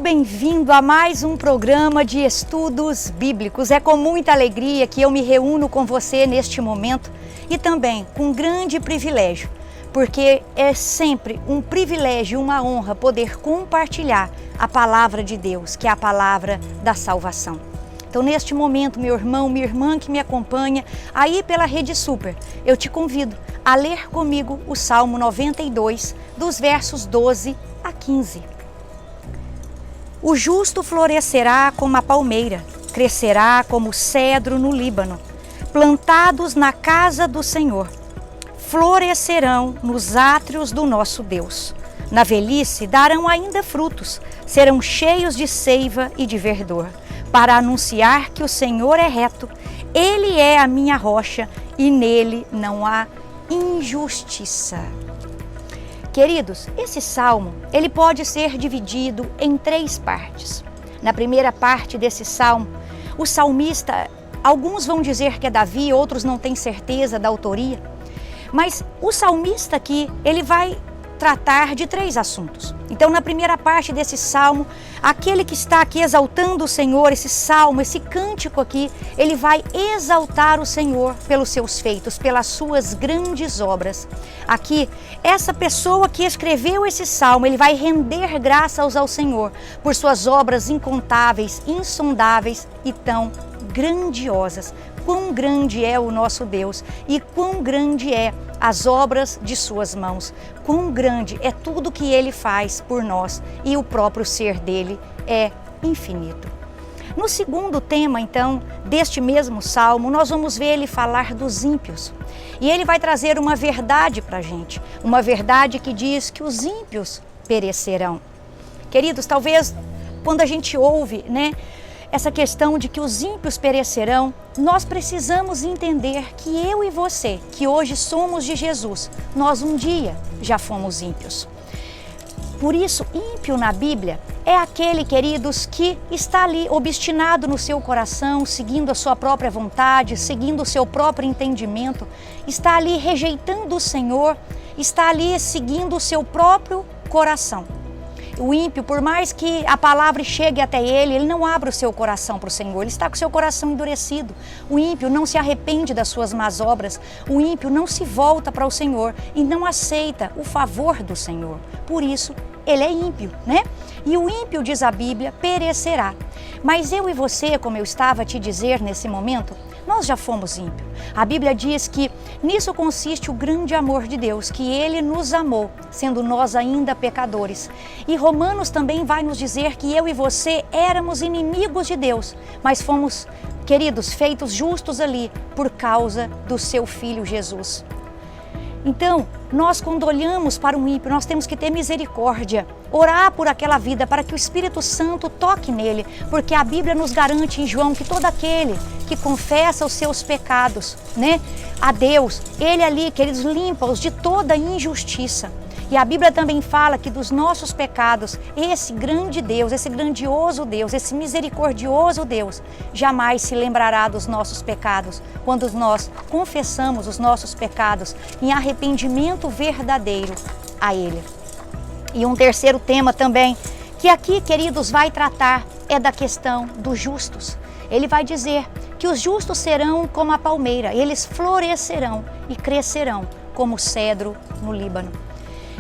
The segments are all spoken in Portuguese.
bem-vindo a mais um programa de estudos bíblicos. É com muita alegria que eu me reúno com você neste momento e também com grande privilégio, porque é sempre um privilégio e uma honra poder compartilhar a palavra de Deus, que é a palavra da salvação. Então, neste momento, meu irmão, minha irmã que me acompanha aí pela Rede Super, eu te convido a ler comigo o Salmo 92, dos versos 12 a 15. O justo florescerá como a palmeira, crescerá como o cedro no Líbano, plantados na casa do Senhor. Florescerão nos átrios do nosso Deus. Na velhice darão ainda frutos, serão cheios de seiva e de verdor, para anunciar que o Senhor é reto, Ele é a minha rocha e nele não há injustiça. Queridos, esse salmo, ele pode ser dividido em 3 partes. Na primeira parte desse salmo, o salmista, alguns vão dizer que é Davi, outros não têm certeza da autoria, mas o salmista aqui, ele vai tratar de 3 assuntos. Então, na primeira parte desse salmo, aquele que está aqui exaltando o Senhor, esse salmo, esse cântico aqui, ele vai exaltar o Senhor pelos seus feitos, pelas suas grandes obras. Aqui, essa pessoa que escreveu esse salmo, ele vai render graças ao Senhor por suas obras incontáveis, insondáveis e tão grandiosas. Quão grande é o nosso Deus e quão grande é as obras de suas mãos, quão grande é tudo que Ele faz por nós e o próprio ser dele é infinito. No segundo tema, então, deste mesmo salmo, nós vamos ver ele falar dos ímpios. E ele vai trazer uma verdade para a gente, uma verdade que diz que os ímpios perecerão. Queridos, talvez quando a gente ouve, essa questão de que os ímpios perecerão, nós precisamos entender que eu e você, que hoje somos de Jesus, nós um dia já fomos ímpios. Por isso, ímpio na Bíblia é aquele, queridos, que está ali obstinado no seu coração, seguindo a sua própria vontade, seguindo o seu próprio entendimento, está ali rejeitando o Senhor, está ali seguindo o seu próprio coração. O ímpio, por mais que a palavra chegue até ele não abre o seu coração para o Senhor, ele está com o seu coração endurecido. O ímpio não se arrepende das suas más obras, o ímpio não se volta para o Senhor e não aceita o favor do Senhor. Por isso, ele é ímpio, E o ímpio, diz a Bíblia, perecerá. Mas eu e você, como eu estava a te dizer nesse momento, nós já fomos ímpios. A Bíblia diz que nisso consiste o grande amor de Deus, que Ele nos amou, sendo nós ainda pecadores. E Romanos também vai nos dizer que eu e você éramos inimigos de Deus, mas fomos, queridos, feitos justos ali por causa do seu Filho Jesus. Então, nós quando olhamos para um ímpio, nós temos que ter misericórdia, orar por aquela vida para que o Espírito Santo toque nele, porque a Bíblia nos garante em João que todo aquele que confessa os seus pecados, a Deus, ele ali, queridos, limpa-os de toda injustiça. E a Bíblia também fala que dos nossos pecados, esse grande Deus, esse grandioso Deus, esse misericordioso Deus, jamais se lembrará dos nossos pecados, quando nós confessamos os nossos pecados em arrependimento verdadeiro a Ele. E um terceiro tema também, que aqui, queridos, vai tratar, é da questão dos justos. Ele vai dizer que os justos serão como a palmeira, eles florescerão e crescerão como o cedro no Líbano.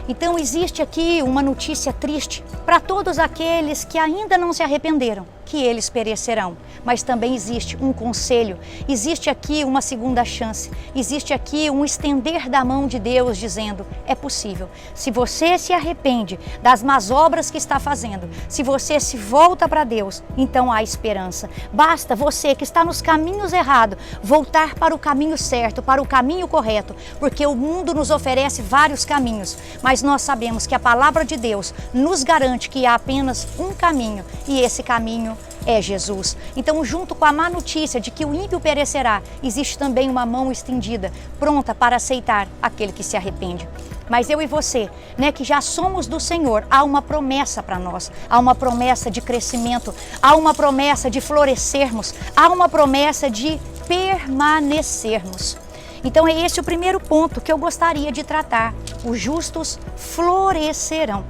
Então existe aqui uma notícia triste para todos aqueles que ainda não se arrependeram, que eles perecerão. Mas também existe um conselho, existe aqui uma segunda chance, existe aqui um estender da mão de Deus dizendo, é possível. Se você se arrepende das más obras que está fazendo, se você se volta para Deus, então há esperança. Basta você que está nos caminhos errados, voltar para o caminho certo, para o caminho correto, porque o mundo nos oferece vários caminhos, mas nós sabemos que a palavra de Deus nos garante que há apenas um caminho e esse caminho é Jesus. Então, junto com a má notícia de que o ímpio perecerá, existe também uma mão estendida, pronta para aceitar aquele que se arrepende. Mas eu e você, que já somos do Senhor, há uma promessa para nós, há uma promessa de crescimento, há uma promessa de florescermos, há uma promessa de permanecermos. Então é esse o primeiro ponto que eu gostaria de tratar. Os justos florescerão.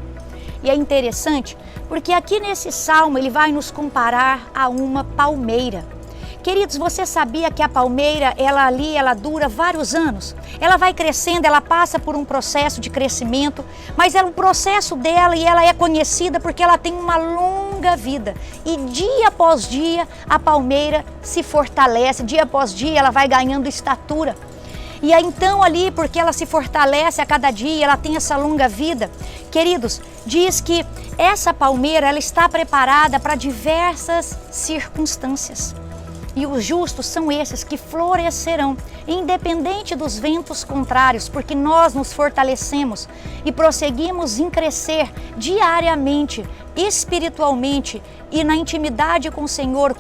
E é interessante porque aqui nesse salmo ele vai nos comparar a uma palmeira. Queridos, você sabia que a palmeira, ela dura vários anos? Ela vai crescendo, ela passa por um processo de crescimento, mas é um processo dela e ela é conhecida porque ela tem uma longa vida. E dia após dia a palmeira se fortalece, dia após dia ela vai ganhando estatura. E aí então ali, porque ela se fortalece a cada dia, ela tem essa longa vida, queridos, diz que essa palmeira ela está preparada para diversas circunstâncias. E os justos são esses que florescerão, independente dos ventos contrários, porque nós nos fortalecemos e prosseguimos em crescer diariamente, espiritualmente e na intimidade com o Senhor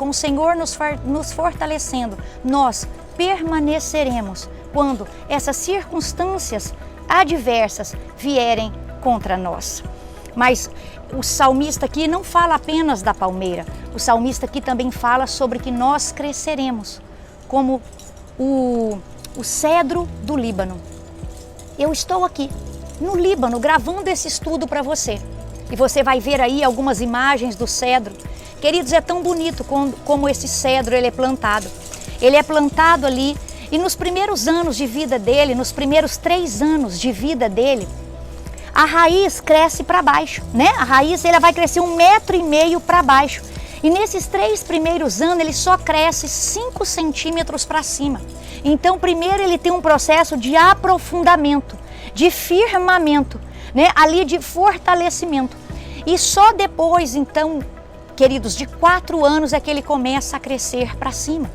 nos fortalecendo. Nós permaneceremos quando essas circunstâncias adversas vierem contra nós. Mas o salmista aqui não fala apenas da palmeira, o salmista aqui também fala sobre que nós cresceremos como o cedro do Líbano. Eu estou aqui no Líbano gravando esse estudo para você e você vai ver aí algumas imagens do cedro. Queridos, é tão bonito como esse cedro ele é plantado. Ele é plantado ali e nos primeiros anos de vida dele, nos primeiros 3 anos de vida dele, a raiz cresce para baixo, né? A raiz ela vai crescer 1,5 metro para baixo. E nesses 3 primeiros anos ele só cresce 5 centímetros para cima. Então primeiro ele tem um processo de aprofundamento, de firmamento, né? Ali de fortalecimento. E só depois então, queridos, de 4 anos é que ele começa a crescer para cima.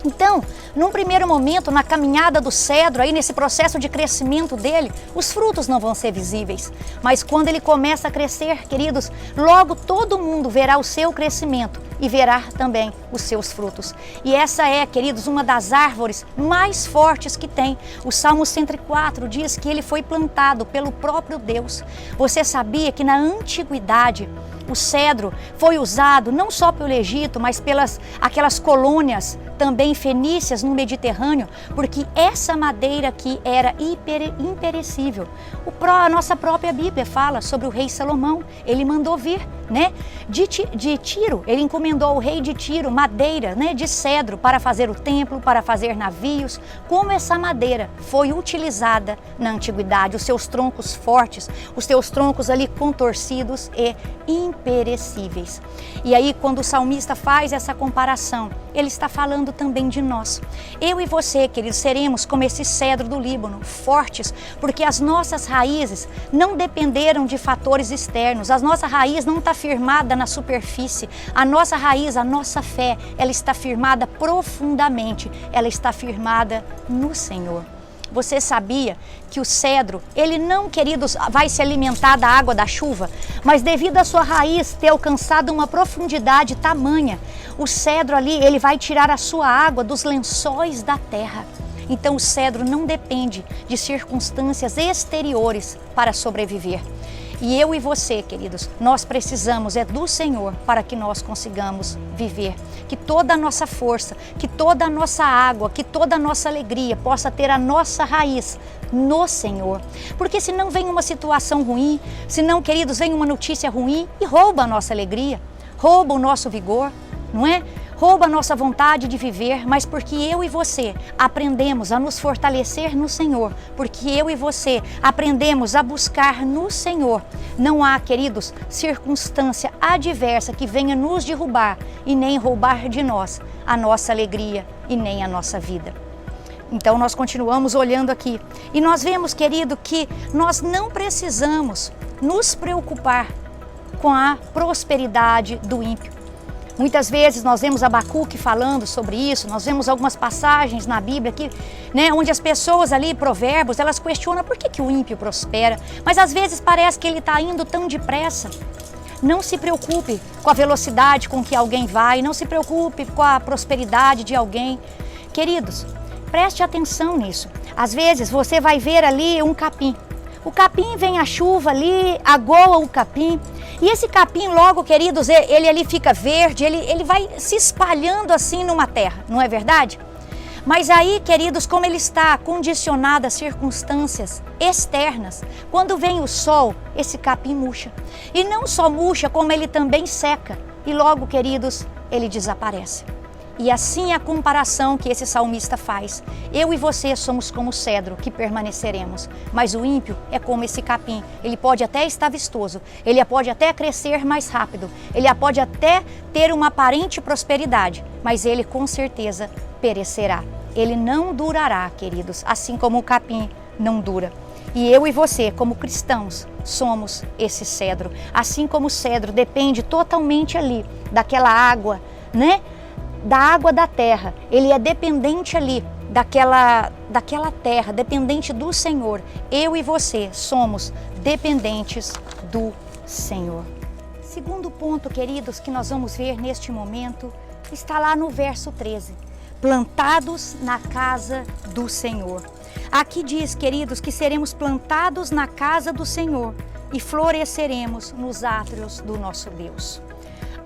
Então, num primeiro momento, na caminhada do cedro, aí nesse processo de crescimento dele, os frutos não vão ser visíveis. Mas quando ele começa a crescer, queridos, logo todo mundo verá o seu crescimento e verá também os seus frutos. E essa é, queridos, uma das árvores mais fortes que tem. O Salmo 104 diz que ele foi plantado pelo próprio Deus. Você sabia que na antiguidade, o cedro foi usado não só pelo Egito, mas pelas aquelas colônias também fenícias no Mediterrâneo, porque essa madeira aqui era imperecível. A nossa própria Bíblia fala sobre o rei Salomão, ele mandou vir, né, de Tiro, ele encomendou ao rei de Tiro madeira, né, de cedro para fazer o templo, para fazer navios. Como essa madeira foi utilizada na antiguidade, os seus troncos fortes, os seus troncos ali contorcidos e imperecíveis. E aí quando o salmista faz essa comparação, ele está falando também de nós. Eu e você, queridos, seremos como esse cedro do Líbano, fortes, porque as nossas raízes não dependeram de fatores externos. A nossa raiz não está firmada na superfície. A nossa raiz, a nossa fé, ela está firmada profundamente. Ela está firmada no Senhor. Você sabia que o cedro, ele não, queridos, vai se alimentar da água da chuva, mas devido à sua raiz ter alcançado uma profundidade tamanha, o cedro ali, ele vai tirar a sua água dos lençóis da terra. Então o cedro não depende de circunstâncias exteriores para sobreviver. E eu e você, queridos, nós precisamos do Senhor para que nós consigamos viver. Que toda a nossa força, que toda a nossa água, que toda a nossa alegria possa ter a nossa raiz no Senhor. Porque senão vem uma situação ruim, senão, queridos, vem uma notícia ruim e rouba a nossa alegria, rouba o nosso vigor, não é? Rouba a nossa vontade de viver, mas porque eu e você aprendemos a nos fortalecer no Senhor, porque eu e você aprendemos a buscar no Senhor, não há, queridos, circunstância adversa que venha nos derrubar e nem roubar de nós a nossa alegria e nem a nossa vida. Então nós continuamos olhando aqui e nós vemos, querido, que nós não precisamos nos preocupar com a prosperidade do ímpio. Muitas vezes nós vemos Abacuque falando sobre isso, nós vemos algumas passagens na Bíblia aqui, né, onde as pessoas ali, Provérbios, elas questionam por que o ímpio prospera, mas às vezes parece que ele está indo tão depressa. Não se preocupe com a velocidade com que alguém vai, não se preocupe com a prosperidade de alguém. Queridos, preste atenção nisso. Às vezes você vai ver ali um capim. O capim, vem a chuva ali, agoa o capim. E esse capim logo, queridos, ele ali fica verde, ele vai se espalhando assim numa terra, não é verdade? Mas aí, queridos, como ele está condicionado a circunstâncias externas, quando vem o sol, esse capim murcha. E não só murcha, como ele também seca. E logo, queridos, ele desaparece. E assim é a comparação que esse salmista faz. Eu e você somos como o cedro, que permaneceremos. Mas o ímpio é como esse capim. Ele pode até estar vistoso, ele pode até crescer mais rápido, ele pode até ter uma aparente prosperidade, mas ele com certeza perecerá. Ele não durará, queridos, assim como o capim não dura. E eu e você, como cristãos, somos esse cedro. Assim como o cedro depende totalmente ali daquela água, né? Da água da terra, ele é dependente ali daquela terra, dependente do Senhor. Eu e você somos dependentes do Senhor. Segundo ponto, queridos, que nós vamos ver neste momento, está lá no verso 13. Plantados na casa do Senhor. Aqui diz, queridos, que seremos plantados na casa do Senhor e floresceremos nos átrios do nosso Deus.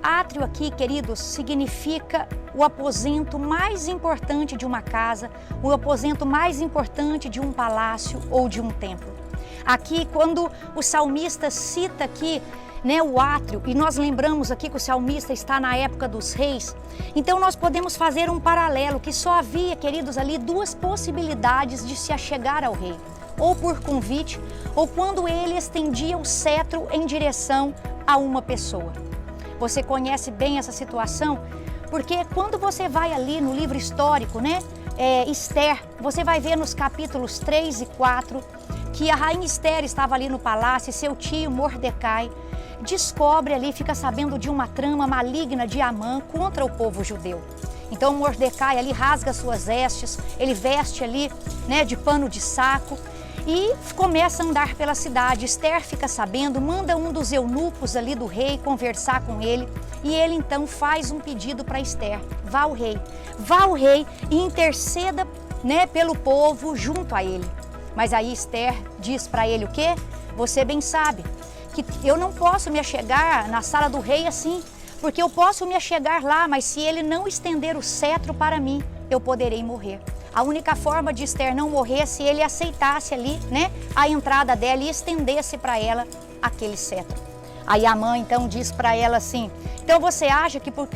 Átrio aqui, queridos, significa o aposento mais importante de uma casa, o aposento mais importante de um palácio ou de um templo. Aqui, quando o salmista cita aqui, né, o átrio, e nós lembramos aqui que o salmista está na época dos reis, então nós podemos fazer um paralelo, que só havia, queridos, ali duas possibilidades de se achegar ao rei, ou por convite, ou quando ele estendia o cetro em direção a uma pessoa. Você conhece bem essa situação, porque quando você vai ali no livro histórico, né, Esther, você vai ver nos capítulos 3 e 4, que a rainha Esther estava ali no palácio e seu tio Mordecai descobre ali, fica sabendo de uma trama maligna de Amã contra o povo judeu. Então Mordecai ali rasga suas vestes, ele veste ali, né, de pano de saco, e começa a andar pela cidade. Esther fica sabendo, manda um dos eunucos ali do rei conversar com ele, e ele então faz um pedido para Esther: vá ao rei e interceda, né, pelo povo junto a ele. Mas aí Esther diz para ele o quê? Você bem sabe que eu não posso me achegar na sala do rei assim, porque eu posso me achegar lá, mas se ele não estender o cetro para mim, eu poderei morrer. A única forma de Esther não morrer é se ele aceitasse ali, né, a entrada dela e estendesse para ela aquele cetro. Aí a mãe então diz para ela assim: então você acha que por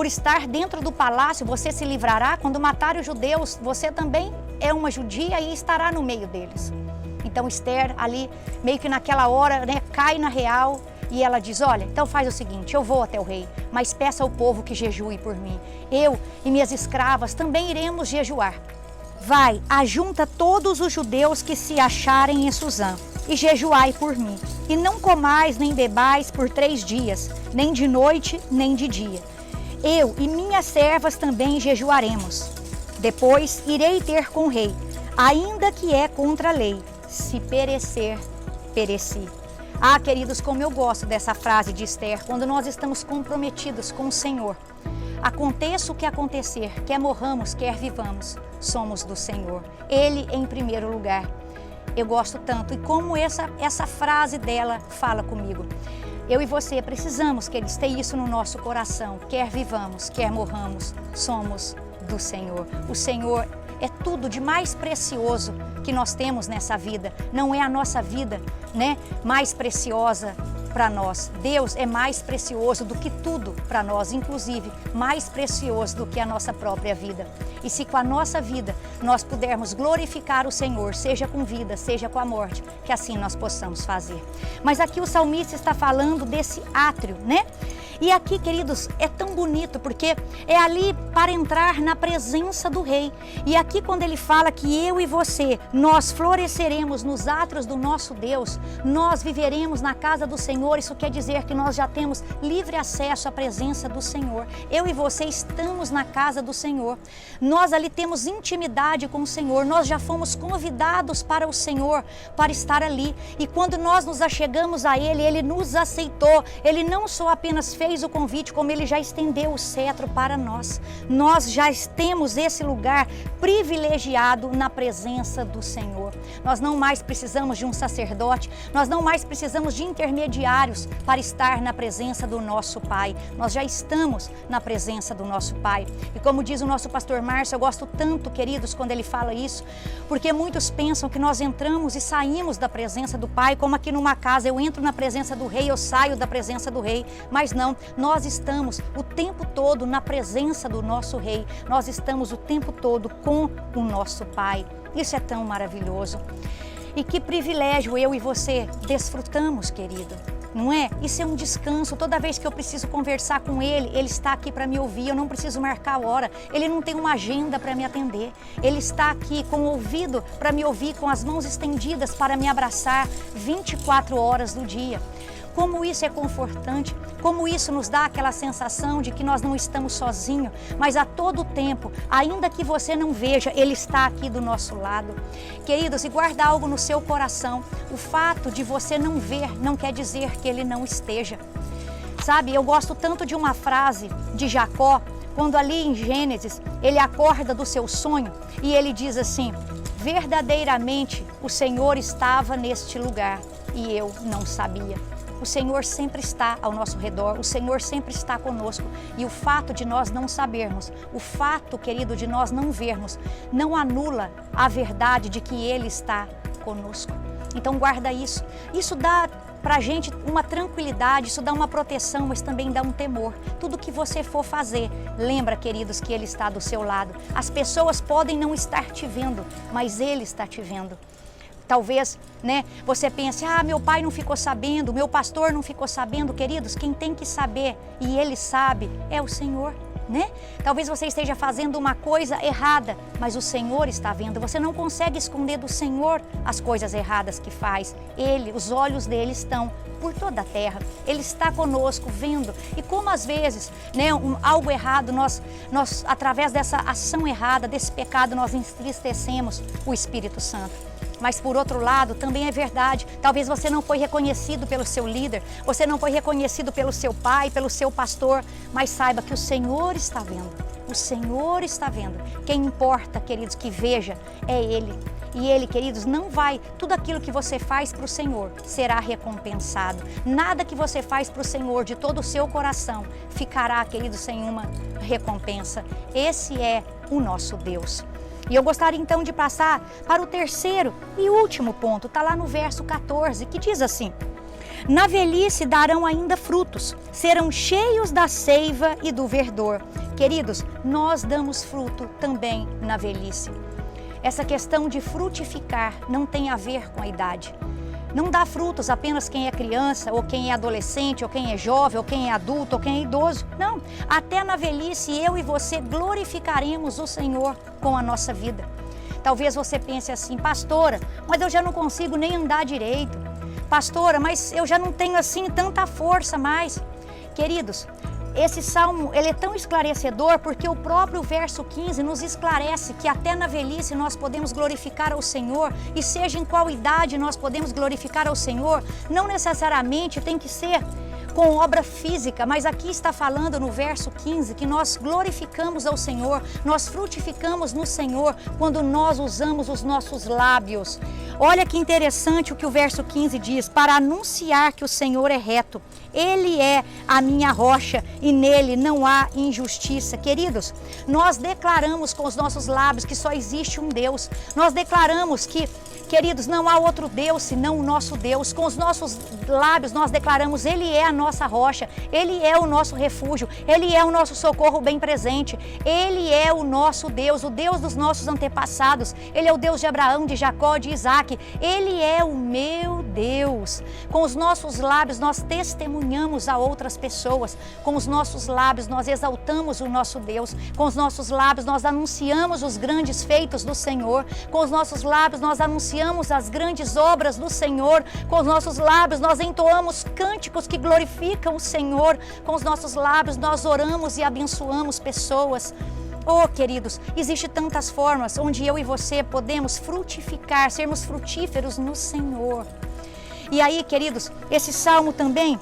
estar dentro do palácio você se livrará? Quando matarem os judeus, você também é uma judia e estará no meio deles. Então Esther ali, meio que naquela hora, né, cai na real. E ela diz: olha, então faz o seguinte, eu vou até o rei, mas peça ao povo que jejue por mim. Eu e minhas escravas também iremos jejuar. Vai, ajunta todos os judeus que se acharem em Suzã e jejuai por mim. E não comais nem bebais por 3 dias, nem de noite nem de dia. Eu e minhas servas também jejuaremos. Depois irei ter com o rei, ainda que é contra a lei. Se perecer, pereci. Ah, queridos, como eu gosto dessa frase de Esther, quando nós estamos comprometidos com o Senhor. Aconteça o que acontecer, quer morramos, quer vivamos, somos do Senhor. Ele em primeiro lugar. Eu gosto tanto. E como essa frase dela fala comigo. Eu e você precisamos, queridos, ter isso no nosso coração. Quer vivamos, quer morramos, somos do Senhor. O Senhor é tudo de mais precioso que nós temos nessa vida. Não é a nossa vida, né, mais preciosa para nós. Deus é mais precioso do que tudo para nós, inclusive mais precioso do que a nossa própria vida. E se com a nossa vida nós pudermos glorificar o Senhor, seja com vida, seja com a morte, que assim nós possamos fazer. Mas aqui o salmista está falando desse átrio, né? E aqui, queridos, é tão bonito, porque é ali para entrar na presença do rei. E aqui quando ele fala que eu e você, nós floresceremos nos átrios do nosso Deus, nós viveremos na casa do Senhor, isso quer dizer que nós já temos livre acesso à presença do Senhor. Eu e você estamos na casa do Senhor. Nós ali temos intimidade com o Senhor, nós já fomos convidados para o Senhor, para estar ali. E quando nós nos achegamos a Ele, Ele nos aceitou, Ele não só apenas fez fez o convite, como Ele já estendeu o cetro para nós. Nós já temos esse lugar privilegiado na presença do Senhor. Nós não mais precisamos de um sacerdote, nós não mais precisamos de intermediários para estar na presença do nosso Pai. Nós já estamos na presença do nosso Pai. E como diz o nosso pastor Márcio, eu gosto tanto, queridos, quando ele fala isso, porque muitos pensam que nós entramos e saímos da presença do Pai, como aqui numa casa, eu entro na presença do Rei, eu saio da presença do Rei, mas não, nós estamos o tempo todo na presença do nosso Rei, nós estamos o tempo todo com o nosso Pai. Isso é tão maravilhoso. E que privilégio eu e você desfrutamos, querido. Não é? Isso é um descanso. Toda vez que eu preciso conversar com Ele, Ele está aqui para me ouvir. Eu não preciso marcar a hora. Ele não tem uma agenda para me atender. Ele está aqui com o ouvido para me ouvir, com as mãos estendidas para me abraçar 24 horas do dia. Como isso é confortante, como isso nos dá aquela sensação de que nós não estamos sozinhos, mas a todo tempo, ainda que você não veja, Ele está aqui do nosso lado. Queridos, e guarda algo no seu coração, o fato de você não ver não quer dizer que Ele não esteja. Sabe, eu gosto tanto de uma frase de Jacó, quando ali em Gênesis, ele acorda do seu sonho e ele diz assim: verdadeiramente o Senhor estava neste lugar e eu não sabia. O Senhor sempre está ao nosso redor, o Senhor sempre está conosco. E o fato de nós não sabermos, o fato, querido, de nós não vermos, não anula a verdade de que Ele está conosco. Então guarda isso. Isso dá pra gente uma tranquilidade, isso dá uma proteção, mas também dá um temor. Tudo que você for fazer, lembra, queridos, que Ele está do seu lado. As pessoas podem não estar te vendo, mas Ele está te vendo. Talvez, você pense, meu pai não ficou sabendo, meu pastor não ficou sabendo. Queridos, quem tem que saber, e Ele sabe, é o Senhor, Talvez você esteja fazendo uma coisa errada, mas o Senhor está vendo. Você não consegue esconder do Senhor as coisas erradas que faz. Ele, os olhos dele estão por toda a terra. Ele está conosco, vendo. E como às vezes, algo errado, nós, através dessa ação errada, desse pecado, nós entristecemos o Espírito Santo. Mas por outro lado, também é verdade, talvez você não foi reconhecido pelo seu líder, você não foi reconhecido pelo seu pai, pelo seu pastor, mas saiba que o Senhor está vendo, o Senhor está vendo. Quem importa, queridos, que veja é Ele. E Ele, queridos, não vai, tudo aquilo que você faz para o Senhor será recompensado. Nada que você faz para o Senhor de todo o seu coração ficará, queridos, sem uma recompensa. Esse é o nosso Deus. E eu gostaria então de passar para o terceiro e último ponto, está lá no verso 14, que diz assim: na velhice darão ainda frutos, serão cheios da seiva e do verdor. Queridos, nós damos fruto também na velhice. Essa questão de frutificar não tem a ver com a idade. Não dá frutos apenas quem é criança, ou quem é adolescente, ou quem é jovem, ou quem é adulto, ou quem é idoso. Não, até na velhice eu e você glorificaremos o Senhor com a nossa vida. Talvez você pense assim: pastora, mas eu já não consigo nem andar direito. Pastora, mas eu já não tenho assim tanta força mais. Queridos, esse salmo ele é tão esclarecedor porque o próprio verso 15 nos esclarece que até na velhice nós podemos glorificar ao Senhor, e seja em qual idade nós podemos glorificar ao Senhor, não necessariamente tem que ser com obra física, mas aqui está falando no verso 15 que nós glorificamos ao Senhor, nós frutificamos no Senhor quando nós usamos os nossos lábios. Olha que interessante o que o verso 15 diz: para anunciar que o Senhor é reto, Ele é a minha rocha e nele não há injustiça. Queridos, nós declaramos com os nossos lábios que só existe um Deus. Nós declaramos que, queridos, não há outro Deus senão o nosso Deus. Com os nossos lábios nós declaramos: Ele é a nossa rocha, Ele é o nosso refúgio, Ele é o nosso socorro bem presente, Ele é o nosso Deus, o Deus dos nossos antepassados. Ele é o Deus de Abraão, de Jacó, de Isaac. Ele é o meu Deus. Com os nossos lábios nós testemunhamos a outras pessoas, com os nossos lábios nós exaltamos o nosso Deus, com os nossos lábios nós anunciamos os grandes feitos do Senhor, com os nossos lábios nós anunciamos as grandes obras do Senhor, com os nossos lábios nós entoamos cânticos que glorificam o Senhor, com os nossos lábios nós oramos e abençoamos pessoas. Oh, queridos, existem tantas formas onde eu e você podemos frutificar, sermos frutíferos no Senhor. E aí, queridos, esse salmo também,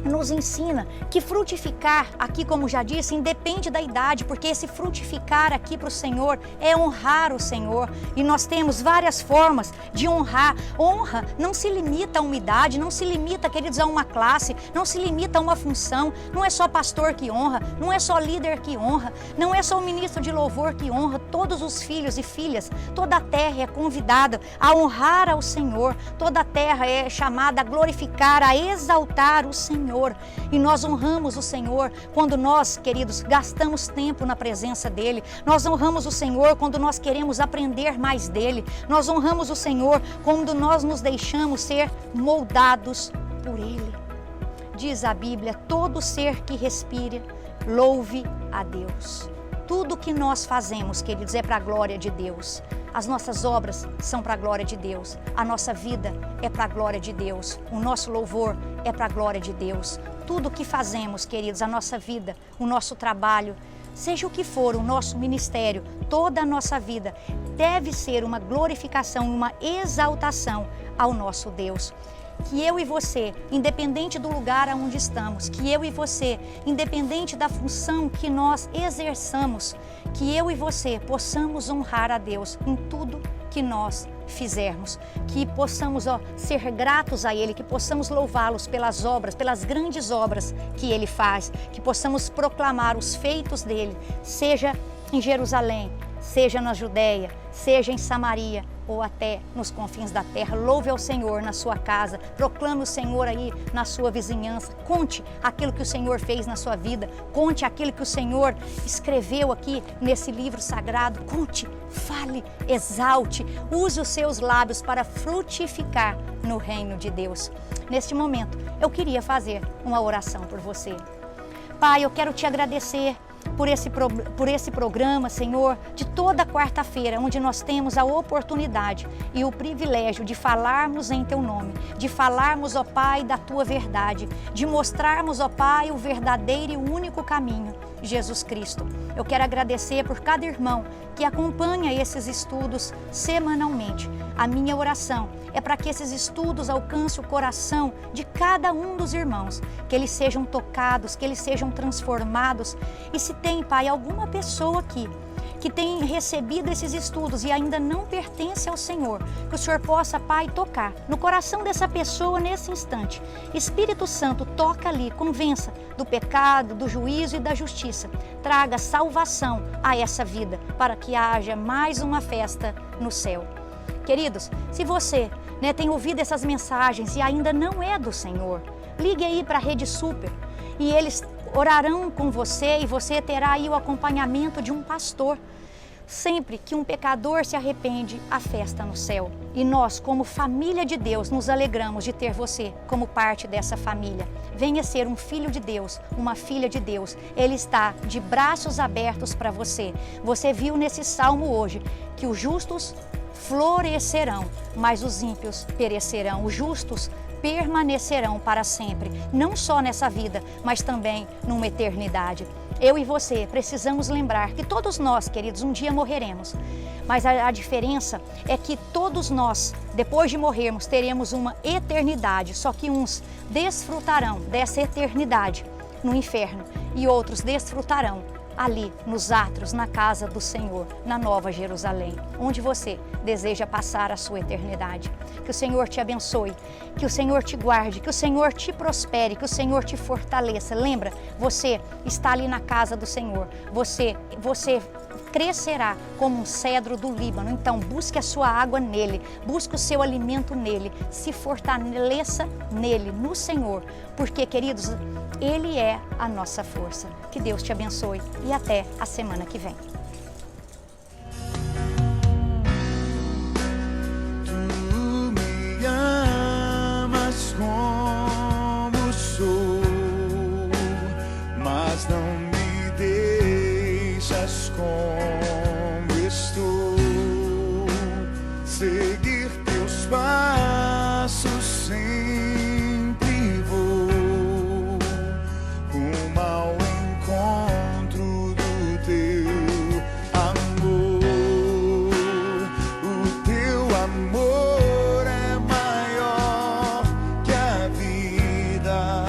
nos ensina que frutificar, aqui como já disse, independe da idade, porque esse frutificar aqui para o Senhor é honrar o Senhor. E nós temos várias formas de honrar. Honra não se limita a uma idade, não se limita, queridos, a uma classe, não se limita a uma função. Não é só pastor que honra, não é só líder que honra, não é só o ministro de louvor que honra. Todos os filhos e filhas, toda a terra é convidada a honrar ao Senhor. Toda a terra é chamada a glorificar, a exaltar o Senhor. E nós honramos o Senhor quando nós, queridos, gastamos tempo na presença dEle. Nós honramos o Senhor quando nós queremos aprender mais dEle. Nós honramos o Senhor quando nós nos deixamos ser moldados por Ele. Diz a Bíblia, todo ser que respire, louve a Deus. Tudo que nós fazemos, queridos, é para a glória de Deus. As nossas obras são para a glória de Deus. A nossa vida é para a glória de Deus. O nosso louvor é para a glória de Deus. Tudo que fazemos, queridos, a nossa vida, o nosso trabalho, seja o que for, o nosso ministério, toda a nossa vida deve ser uma glorificação, uma exaltação ao nosso Deus. Que eu e você, independente do lugar onde estamos, que eu e você, independente da função que nós exerçamos, que eu e você possamos honrar a Deus em tudo que nós fizermos, que possamos ser gratos a Ele, que possamos louvá-los pelas obras, pelas grandes obras que Ele faz, que possamos proclamar os feitos dEle, seja em Jerusalém, seja na Judéia, seja em Samaria ou até nos confins da terra. Louve ao Senhor na sua casa, proclame o Senhor aí na sua vizinhança, conte aquilo que o Senhor fez na sua vida, conte aquilo que o Senhor escreveu aqui nesse livro sagrado, conte, fale, exalte, use os seus lábios para frutificar no reino de Deus. Neste momento, eu queria fazer uma oração por você. Pai, eu quero te agradecer por esse programa, Senhor, de toda quarta-feira, onde nós temos a oportunidade e o privilégio de falarmos em Teu nome, de falarmos, ó Pai, da Tua verdade, de mostrarmos, ó Pai, o verdadeiro e único caminho, Jesus Cristo. Eu quero agradecer por cada irmão que acompanha esses estudos semanalmente. A minha oração é para que esses estudos alcancem o coração de cada um dos irmãos, que eles sejam tocados, que eles sejam transformados. E se tem, Pai, alguma pessoa aqui que tem recebido esses estudos e ainda não pertence ao Senhor, que o Senhor possa, Pai, tocar no coração dessa pessoa nesse instante. Espírito Santo, toca ali, convença do pecado, do juízo e da justiça. Traga salvação a essa vida, para que haja mais uma festa no céu. Queridos, se você tem ouvido essas mensagens e ainda não é do Senhor, ligue aí para a Rede Super e eles orarão com você e você terá aí o acompanhamento de um pastor. Sempre que um pecador se arrepende, há festa no céu. E nós, como família de Deus, nos alegramos de ter você como parte dessa família. Venha ser um filho de Deus, uma filha de Deus. Ele está de braços abertos para você. Você viu nesse salmo hoje que os justos florescerão, mas os ímpios perecerão. Os justos permanecerão para sempre, não só nessa vida, mas também numa eternidade. Eu e você precisamos lembrar que todos nós, queridos, um dia morreremos, mas a diferença é que todos nós, depois de morrermos, teremos uma eternidade, só que uns desfrutarão dessa eternidade no inferno e outros desfrutarão ali nos átrios, na casa do Senhor, na Nova Jerusalém, onde você deseja passar a sua eternidade. Que o Senhor te abençoe, que o Senhor te guarde, que o Senhor te prospere, que o Senhor te fortaleça. Lembra, você está ali na casa do Senhor, você crescerá como um cedro do Líbano. Então busque a sua água nele, busque o seu alimento nele, se fortaleça nele, no Senhor, porque, queridos, Ele é a nossa força. Que Deus te abençoe e até a semana que vem. Tu me amas como sou, mas não me deixas como estou. Seguir teus passos sempre vou, rumo ao encontro do teu amor. O teu amor é maior que a vida,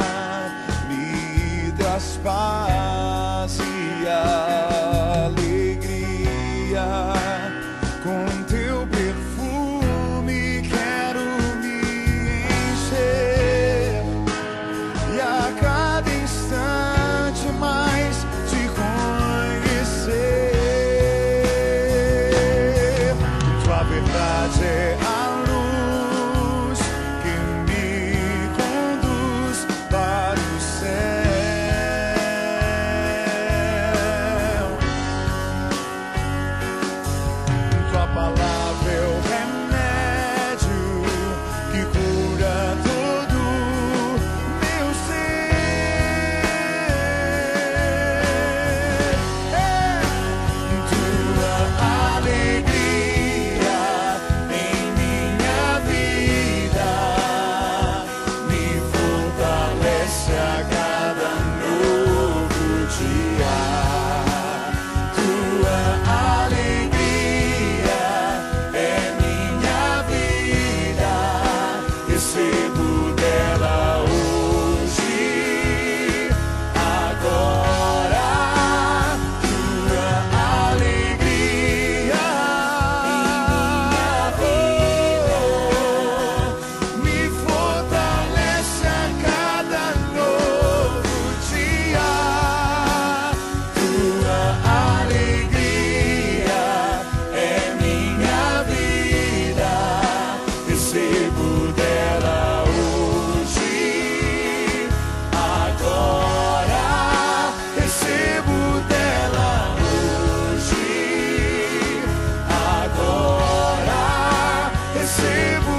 recebo